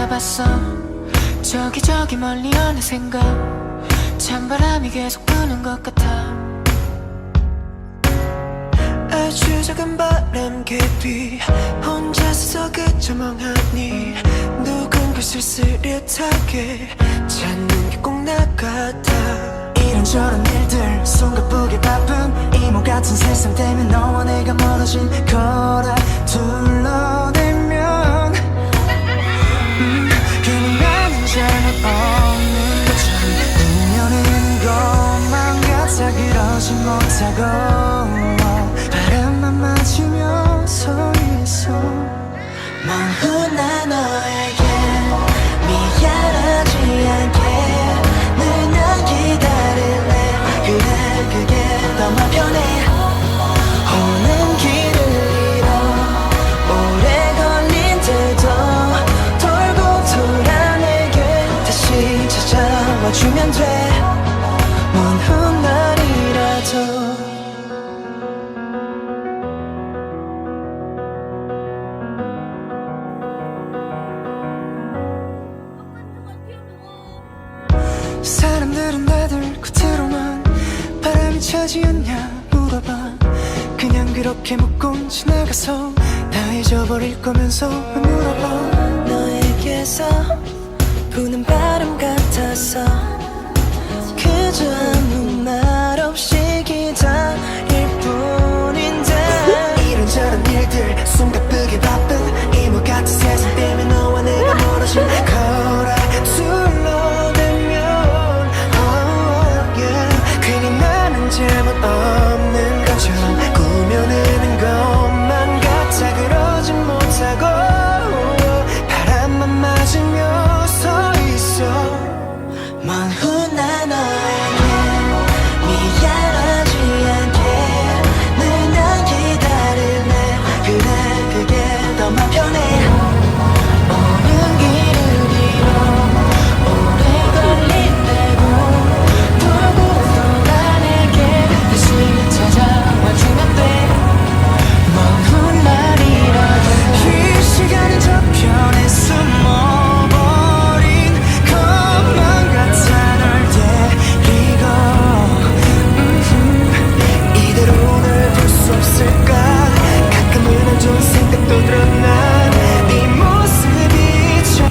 알아봤어. 저기 멀리 어느샌가 찬바람이 계속 부는 것 같아. 아주 작은 바람 깊이 혼자서 그저 멍하니 누군가 쓸쓸하게 찾는 게 꼭 나 같아. 이런저런 일들 손 가쁘게 바쁜 이모 같은 세상 때문에 너와 내가 멀어진 거라 둘러대면 괜히 나는 잘못 없는 것처럼 인연인 것만 같아. 그러지 못하고 바람만 맞으며 서 있어. 먼 훗날 너에게 미안하지 않게 늘 난 기다릴래. 그래 그게 더 맘 편해. 오는 길을 잃어 오래 걸린데도 돌고 돌아 내게 다시 찾아와 주면 돼. 먼 훗날이라도. 사람들은 다들 겉으로만 바람이 차지 않냐 물어봐. 그냥 그렇게 묻고 지나가서 다 잊어버릴 거면서 물어봐. 너에게서 부는 바람 같아서 그저 아무